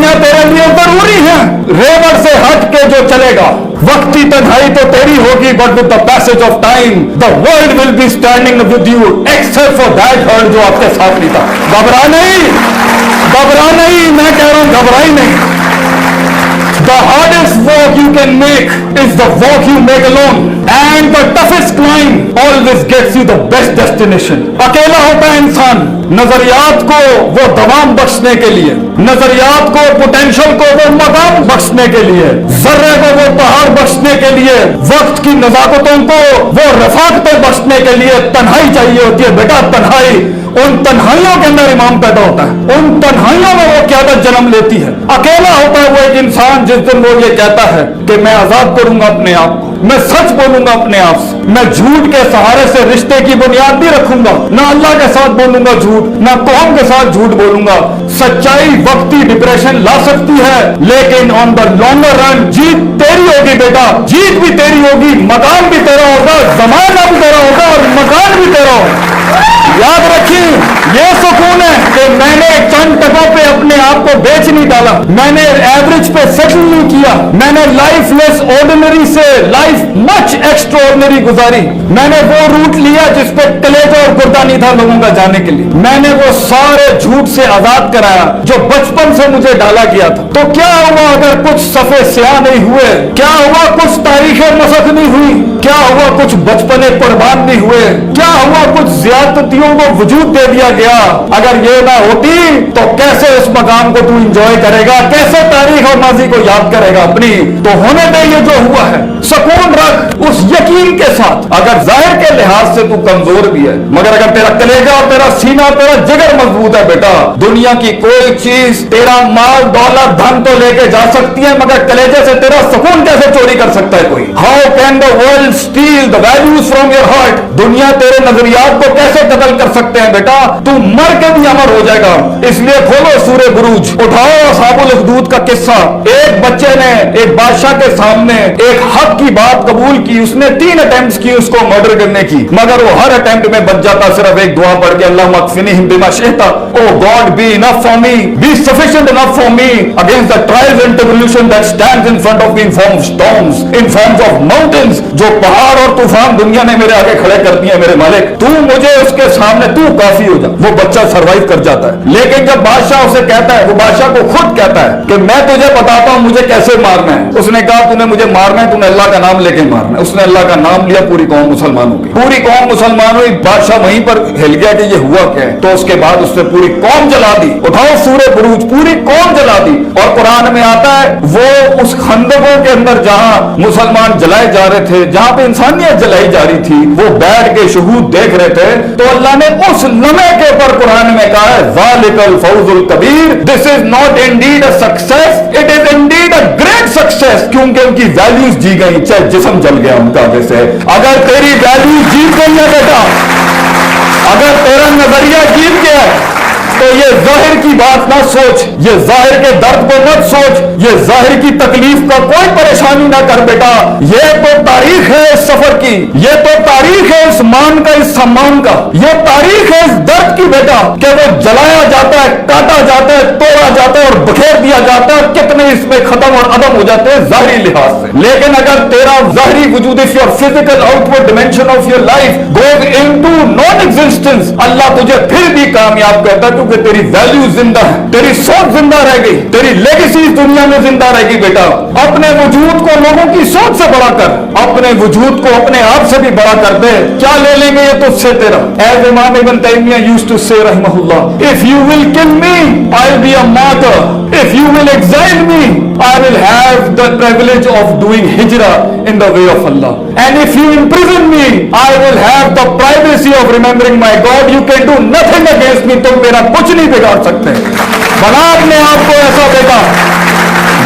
दुनिया तेरे लिए जरूरी है। रेवड़ से हट के जो चलेगा, वक्ती तन्हाई तो तेरी होगी, but with the passage of time the world will be standing with you, except for that hurt जो आपके साथ नहीं था। घबरा नहीं, घबरा नहीं, मैं कह रहा हूं घबरा ही नहीं। The hardest walk you can make is the walk you make alone, and the toughest climb always gets you the best destination. अकेला होता है इंसान नजरियात को वो दवाम बख्शने के लिए, नजरियात को, पोटेंशियल को वो मकाम बख्शने के लिए, जर्रे को वो पहाड़ बख्शने के लिए, वक्त की नजाकतों को वो रफाकतें बख्शने के लिए तन्हाई चाहिए होती है बेटा, तन्हाई। उन तन्हाइयों के अंदर इमाम पैदा होता है, उन तन्हाइयों में वो क़यादत जन्म लेती है। अकेला होता है वो एक इंसान जिस दिन वो ये कहता है कि मैं आजाद करूंगा अपने आप को, मैं सच बोलूंगा अपने आप से, मैं झूठ के सहारे से रिश्ते की बुनियाद नहीं रखूंगा, ना अल्लाह के साथ बोलूंगा झूठ, ना कौम के साथ झूठ बोलूंगा। सच्चाई वक्ती डिप्रेशन ला सकती है, लेकिन ऑन द लॉन्गर रन जीत तेरी होगी बेटा, जीत भी तेरी होगी, मकान भी तेरा होगा, जमाना भी तेरा होगा और मकान भी तेरा होगा। याद रखिए, ये सुकून है कि मैंने चंद टकों पे अपने आप को बेच नहीं डाला, मैंने एवरेज पे सेटल नहीं किया, मैंने लाइफ लेस ऑर्डिनरी से लाइफ मच एक्स्ट्राऑर्डिनरी गुजारी। मैंने वो रूट लिया जिस पे कलेजा और गुर्दा नहीं था लोगों का जाने के लिए। मैंने वो सारे झूठ से आजाद कराया जो बचपन से मुझे डाला गया था। तो क्या हुआ अगर कुछ सफे स्याह नहीं हुए? क्या हुआ कुछ तारीखें मसक नहीं हुई? क्या हुआ कुछ बचपने कुर्बान नहीं हुए? क्या हुआ कुछ ज्यादतियों को वजूद दे दिया गया? अगर ये ना होती तो कैसे उस मकाम को तू इंजॉय करेगा, कैसे तारीख और माजी को याद करेगा अपनी? तो होने दे ये जो हुआ है, सुकून रख उस यकीन के साथ। अगर जाहिर के लिहाज से तू कमजोर भी है, मगर अगर तेरा कलेजा और तेरा सीना, तेरा जिगर मजबूत है बेटा, दुनिया की कोई चीज तेरा माल दौलत धन तो लेके जा सकती है, मगर कलेजे से तेरा सुकून कैसे चोरी कर सकता है कोई? How can the world steel the values from your heart? दुनिया तेरे नजरियात को कैसे कत्ल कर सकते हैं बेटा? तू मर के भी अमर हो जाएगा। इसलिए खोलो सूरे बुरूज, उठाओ असहाबुल उखदूद का किस्सा। एक बच्चे ने एक बादशाह के सामने एक हक की बात कबूल की, उसने 3 अटेम्प्ट्स की उसको मर्डर करने की, मगर वो हर अटेम्प्ट में बच जाता सिर्फ एक दुआ पढ़ के, अल्लाह मगफिरनी बिमा शिता, O God be enough for me, be sufficient enough for me against the trials and tribulation that stands in front of me in form of storms, in forms of mountains. जो पहाड़ और तूफान दुनिया ने मेरे आगे खड़े कर दिए मेरे मालिक, तू मुझे उसके सामने तू काफी हो जा। वो बच्चा सरवाइव कर जाता है। लेकिन जब बादशाह उसे कहता है, वो बादशाह को खुद कहता है कि मैं तुझे बताता हूं मुझे कैसे मारना है। उसने कहा तूने मुझे मारना है, तूने अल्लाह का नाम लेके मारना है। उसने अल्लाह का नाम लिया, पूरी कौम मुसलमान हो गई, पूरी कौम मुसलमान हुई। बादशाह वहीं पर हिल गया कि ये हुआ क्या है। तो उसके बाद उसने पूरी कौम जला दी। उठाओ सूरे बुरूज, पूरी कौम जला दी। और कुरान में आता है वो उस खंदकों के अंदर जहां मुसलमान जलाए जा रहे थे, जहां पे इंसानियत जलाई जा रही थी, वो बैठ के शहूद देख रहे थे। तो अल्लाह ने उस लम्हे के ऊपर कुरान में कहा है ज़ालिकल फौजुल कबीर, this is not indeed a success, it is indeed a great success. क्योंकि उनकी वैल्यूज जी गई, चाहे जिस्म जल गया उनका आगे से। अगर तेरी वैल्यू जीत गई है बेटा, अगर तेरा नजरिया जीत गया है, तो ये जाहिर की बात ना सोच, ये जाहिर के दर्द को मत सोच, ये जाहिर की तकलीफ का कोई परेशानी ना कर बेटा। ये तो तारीख है इस सफर की, ये तो तारीख है इस मान का, इस सम्मान का, ये तारीख है इस दर्द की बेटा, कि वो जलाया जाता है, काटा जाता है, तोड़ा जाता है और बखेर दिया जाता है। कितने इसमें खत्म और अदम हो जाते हैं जाहिरी लिहाज से। लेकिन अगर तेरा जाहिरी वजूद, if your physical outward dimension of your life goes into non existence, अल्लाह तुझे फिर भी कामयाब करता है, क्योंकि तेरी वैल्यू जिंदा है, तेरी सोच जिंदा रह गई, तेरी लेगेसी इस दुनिया में जिंदा रहेगी बेटा। अपने वजूद को लोगों की सोच से बड़ा कर, अपने वजूद को अपने आप से भी बड़ा कर दे। क्या ले लेंगे ये तुझसे तेरा? एज इमाम इब्न तैमिया यूज्ड टू से रहमहुल्लाह, if you will kill me I will be a martyr, if you will exile me I will have the privilege of doing हिजरा इन द वे ऑफ अल्लाह, and if you imprison me I will have the privacy of remembering my God. You can do nothing against me, तुम मेरा कुछ नहीं बिगाड़ सकते। बना अपने आप को ऐसा बेटा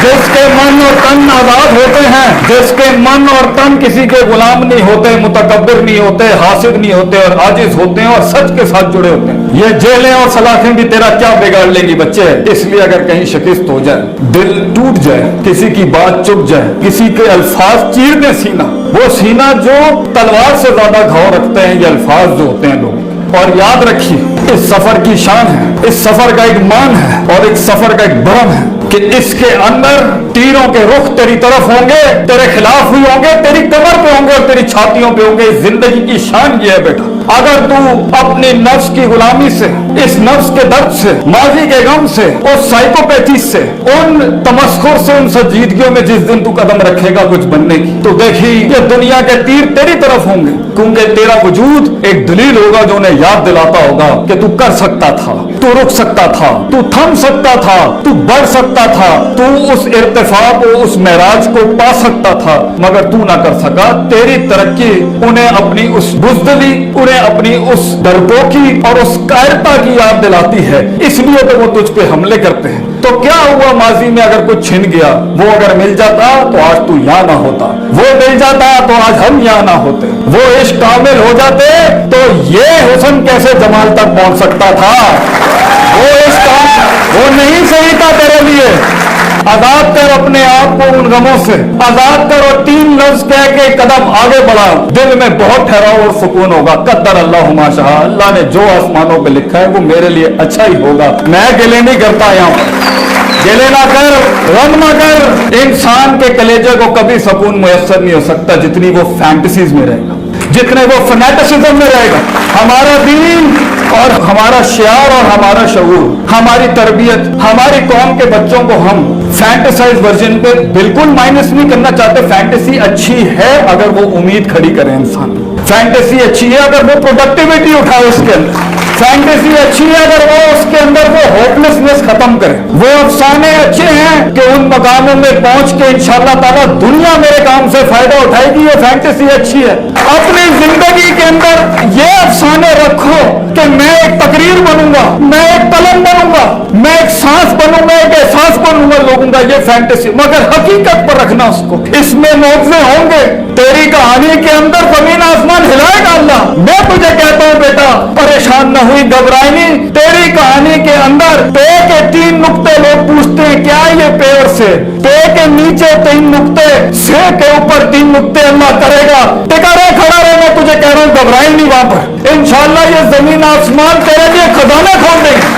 जिसके मन और तन आजाद होते हैं, जिसके मन और तन किसी के गुलाम नहीं होते, मुतकब्बिर नहीं होते, हासिद नहीं होते और आजिज होते हैं और सच के साथ जुड़े होते हैं। ये जेलें और सलाखें भी तेरा क्या बिगाड़ लेंगी बच्चे। इसलिए अगर कहीं शिकस्त हो जाए, दिल टूट जाए, किसी की बात चुप जाए, किसी के अल्फाज चीर दे सीना, वो सीना जो तलवार से ज्यादा घाव रखते हैं ये अल्फाज जो होते हैं लोग। और याद रखिए इस सफर की शान है, इस सफर का एक मान है और एक सफर का एक भरम है कि इसके अंदर तीरों के रुख तेरी तरफ होंगे, तेरे खिलाफ भी होंगे, तेरी कमर पे होंगे और तेरी छातियों पे होंगे। जिंदगी की शान ये है बेटा, अगर तू अपने नफ्स की गुलामी से, इस नफ्स के दर्द से, माजी के गम से, उस साइकोपैथी से, उन तमस्खुर से, उन संजीदगियों में जिस दिन तू कदम रखेगा कुछ बनने की, तो देखी ये दुनिया के तीर तेरी तरफ होंगे, क्योंकि तेरा वजूद एक दलील होगा जो उन्हें याद दिलाता होगा कि तू कर सकता था, तू रुक सकता था, तू थम सकता था, तू बढ़ सकता था, तू उस इर्तिफा को, उस महराज को पा सकता था, मगर तू ना कर सका। तेरी तरक्की उन्हें अपनी उस बुज़दिली, उन्हें अपनी उस डरपोकी और उस कायरता की याद दिलाती है, इसलिए तो वो तुझ पे हमले करते हैं। तो क्या हुआ माजी में अगर कुछ छिन गया, वो अगर मिल जाता तो आज तू यहाँ ना होता, वो मिल जाता तो आज हम यहाँ ना होते, वो इश्क कामिल हो जाते तो ये हुस्न कैसे जमाल तक पहुंच सकता था। वो इश्क वो नहीं सही था तेरे लिए। आजाद कर अपने आप को उन गमों से, आजाद कर और 3 लफ्ज कह के कदम आगे बढ़ा, दिल में बहुत ठहराव और सुकून होगा। कद्दर अल्लाह माशा, अल्लाह ने जो आसमानों पे लिखा है वो मेरे लिए अच्छा ही होगा। मैं गिले नहीं करता, यहाँ गिले ना कर, गम ना कर। इंसान के कलेजे को कभी सुकून मुयस्सर नहीं हो सकता जितनी वो फैंटेसीज में रहेगा, जितने वो फनेटिसिज्म में रहेगा। हमारा दीन और हमारा शियार और हमारा शऊर, हमारी तरबियत, हमारी कौम के बच्चों को हम फैंटेसाइज वर्जन पे बिल्कुल माइनस नहीं करना चाहते। फैंटेसी अच्छी है अगर वो उम्मीद खड़ी करे इंसान, फैंटेसी अच्छी है अगर वो प्रोडक्टिविटी उठाए उसके अंदर, फैंटेसी अच्छी है अगर वो उसके अंदर वो होपलेसनेस खत्म करे। वो अफसाने अच्छे हैं कि उन मकामों में पहुंच के इंशाअल्लाह ताला दुनिया मेरे काम से फायदा उठाएगी, ये फैंटेसी अच्छी है। अपनी जिंदगी के अंदर ये अफसाने रखो कि मैं एक तकरीर बनूंगा, मैं एक कलम बनूंगा, मैं एक सांस बनूंगा, एक एहसास बनूंगा लोगों का, ये फैंटेसी। मगर हकीकत पर रखना उसको, इसमें मौके होंगे, तेरी कहानी के अंदर जमीन आसमान हिलाएगा अल्लाह। मैं तुझे कहता हूं बेटा, परेशान न हुई, घबराए नहीं। तेरी कहानी के अंदर पे के 3 नुक्ते लोग पूछते हैं क्या ये पेड़ से, पे के नीचे 3 नुक्ते, से के ऊपर 3 नुक्ते अल्लाह करेगा। टिका रहे, खड़ा रहे, मैं तुझे कह रहा हूं घबराए नहीं वहां पर। इंशाअल्लाह ये जमीन आसमान तेरे लिए खजाने खोल देंगे।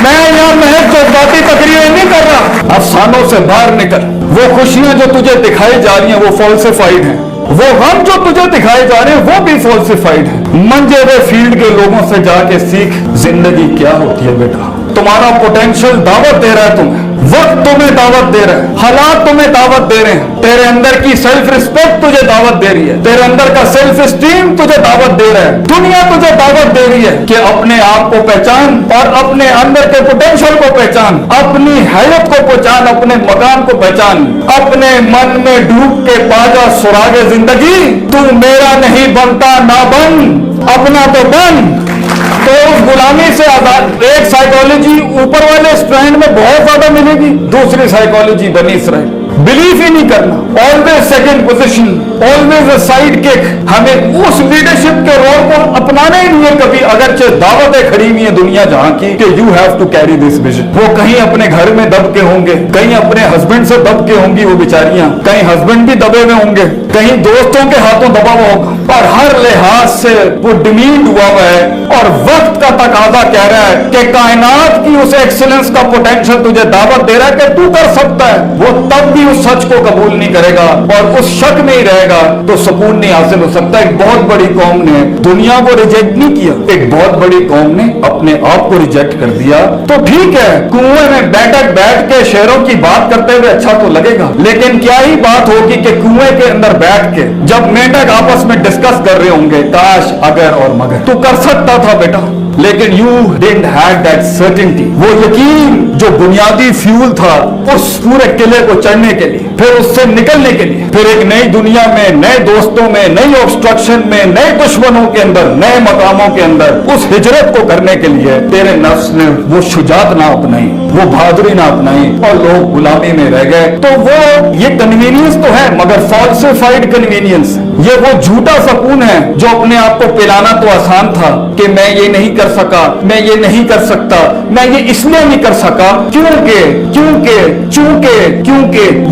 मैं यहाँ महज जज्बाती तकरीरें नहीं कर रहा, अफसानों से बाहर निकल। वो खुशियां जो तुझे दिखाई जा रही हैं वो फॉल्सिफाइड हैं, वो गम जो तुझे दिखाए जा रहे हैं वो भी फॉल्सिफाइड है। मंजे हुए फील्ड के लोगों से जाके सीख जिंदगी क्या होती है बेटा। तुम्हारा पोटेंशियल दावत दे रहा है तुम्हें, वक्त तुम्हें दावत दे रहा है, हालात तुम्हें दावत दे रहे हैं, तेरे अंदर की सेल्फ रिस्पेक्ट तुझे दावत दे रही है, तेरे अंदर का सेल्फ स्टीम तुझे दावत दे रहा है, दुनिया तुझे दावत दे रही है कि अपने आप को पहचान और अपने अंदर के पोटेंशियल को पहचान, अपनी हैयत को पहचान, अपने मकान को पहचान, अपने मन में डूब के पाजा सुरागे जिंदगी। तू मेरा नहीं बनता ना बन, अपना तो बन। तो उस गुलामी से आजाद। एक साइकोलॉजी ऊपर वाले स्ट्रैंड में बहुत ज्यादा मिलेगी, दूसरी साइकोलॉजी बनी इसराइल, बिलीव ही नहीं करना, always second position, always a side kick. हमें उस लीडरशिप के रोल को अपनाना ही नहीं है कभी, अगरचे दावतें खड़ी हुई है दुनिया जहां की कि you have to carry this vision. वो कहीं अपने घर में दब के होंगे, कहीं अपने हस्बैंड से दब के होंगी वो बेचारियां, कहीं हस्बैंड भी दबे हुए होंगे, कहीं दोस्तों के हाथों दबा हुआ होगा, और हर लिहाज से वो डिमीड हुआ हुआ है। और वक्त का तकाजा कह रहा है कि कायनात की उस एक्सीलेंस का पोटेंशियल तुझे दावत दे रहा है कि तू कर सकता है। वो तब भी उस सच को कबूल नहीं करेगा और उस शक में ही रहेगा तो सुकून नहीं हासिल हो सकता। एक बहुत बड़ी कौम ने दुनिया को रिजेक्ट नहीं किया, एक बहुत बड़ी कौम ने अपने आप को रिजेक्ट कर दिया। तो ठीक है, कुएं में बैठ के शेरों की बात करते हुए अच्छा तो लगेगा, लेकिन क्या ही बात होगी कि कुएं के अंदर बैठ के जब मेंढक आपस में डिस्कस कर रहे होंगे काश अगर और मगर। तू कर सकता था बेटा, लेकिन you didn't have that certainty, वो यकीन जो बुनियादी फ्यूल था उस पूरे किले को चढ़ने के लिए, फिर उससे निकलने के लिए, फिर एक नई दुनिया में, नए दोस्तों में, नई ऑब्स्ट्रक्शन में, नए दुश्मनों के अंदर, नए मकामों के अंदर उस हिजरत को करने के लिए तेरे नफ्स ने वो शुजात ना अपनाई, वो बहादुरी ना अपनाई और लोग गुलामी में रह गए। तो वो ये कन्वीनियंस तो है मगर फॉल्सिफाइड कन्वीनियंस। یہ وہ جھوٹا سکون ہے جو اپنے آپ کو پلانا تو آسان تھا کہ میں یہ نہیں کر سکا، میں یہ نہیں کر سکتا، میں یہ اس لیے نہیں کر سکا کیونکہ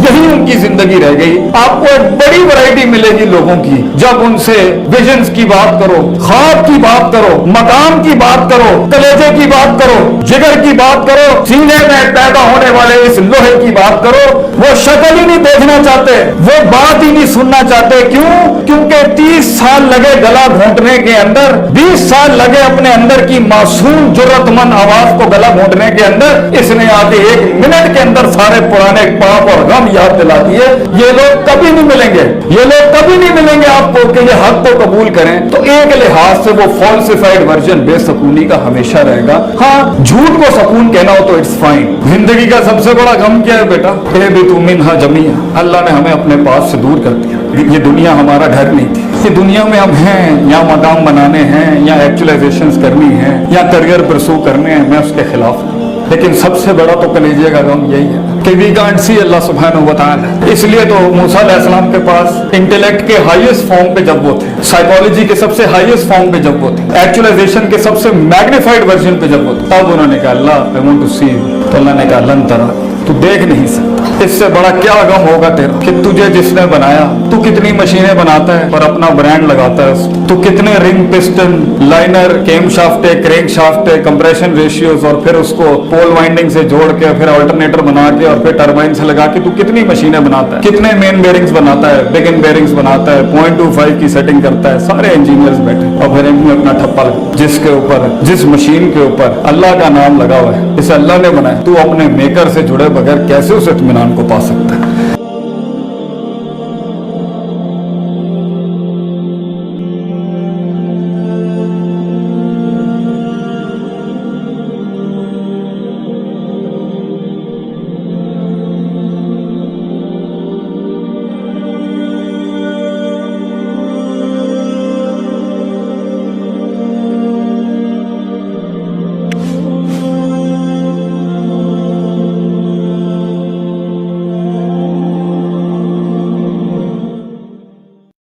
یہی ان کی زندگی رہ گئی۔ آپ کو ایک بڑی ورائٹی ملے گی لوگوں کی جب ان سے ویژنز کی بات کرو، خواب کی بات کرو، مقام کی بات کرو، کلیجے کی بات کرو، جگر کی بات کرو، سینے میں پیدا ہونے والے اس لوہے کی بات کرو، وہ شکل ہی نہیں دیکھنا چاہتے، وہ بات ہی نہیں سننا چاہتے۔ کیوں؟ کیونکہ 30 سال لگے گلا گھونٹنے کے اندر، 20 سال لگے اپنے اندر کی معصوم جرأت مند آواز کو گلا گھونٹنے کے اندر، اس نے آ کے 1 منٹ کے اندر سارے پرانے پاپ اور غم یاد دلا دیے۔ یہ لوگ کبھی نہیں ملیں گے، یہ لوگ کبھی نہیں ملیں گے آپ کو کہ یہ حق کو قبول کریں۔ تو ایک لحاظ سے وہ فالسیفائڈ ورژن بے سکونی کا ہمیشہ رہے گا۔ ہاں جھوٹ کو سکون کہنا ہو تو اٹس فائن۔ زندگی کا سب سے بڑا غم کیا ہے بیٹا؟ اہبطوا منہا جمیعا، اللہ نے ہمیں اپنے پاس سے دور کر دیا۔ یہ دنیا ہمارا گھر نہیں تھی، یہ دنیا میں ہم ہیں یا مقام بنانے ہیں یا ایکچولائزیشنز کرنی ہیں یا کریئر پرسو کرنے ہیں، میں اس کے خلاف ہوں، لیکن سب سے بڑا تو کلیجے کا غم یہی ہے کہ وی کانٹ سی اللہ سبحانہ و تعالی۔ اس لیے تو موسیٰ علیہ السلام کے پاس انٹیلیکٹ کے ہائیسٹ فارم پہ جب وہ تھے، سائیکالوجی کے سب سے ہائیسٹ فارم پہ جب وہ تھے، ایکچولائزیشن کے سب سے میگنیفائڈ ورژن پہ جب وہ تھے، تب انہوں نے کہا اللہ I want to see you، تو اللہ نے کہا لن ترا، تو دیکھ نہیں سکتا۔ اس سے بڑا کیا غم ہوگا تیرا کہ تجھے جس نے بنایا، تو کتنی مشینیں بناتا ہے اور اپنا برانڈ لگاتا ہے، تو کتنے rings, piston, liner, cam shaft, crank shaft, compression ratios, اور پھر اس کو پول وائنڈنگ سے جوڑ کے پھر آلٹرنیٹر بنا کے اور پھر ٹربائن سے لگا کے تو کتنی مشینیں بناتا ہے، کتنے مین بیرنگز بناتا ہے، بگن بیرنگز بناتا ہے، 0.25 کی سیٹنگ کرتا ہے، سارے انجینئرز بیٹھے اور پھر ان میں اپنا ٹھپا لگا جس کے اوپر، جس مشین کے اوپر اللہ کا نام لگا ہوا ہے، اسے اللہ نے بنایا، تو اپنے میکر سے جڑے بغیر کیسے اس اطمینان کو پا سکتا ہے؟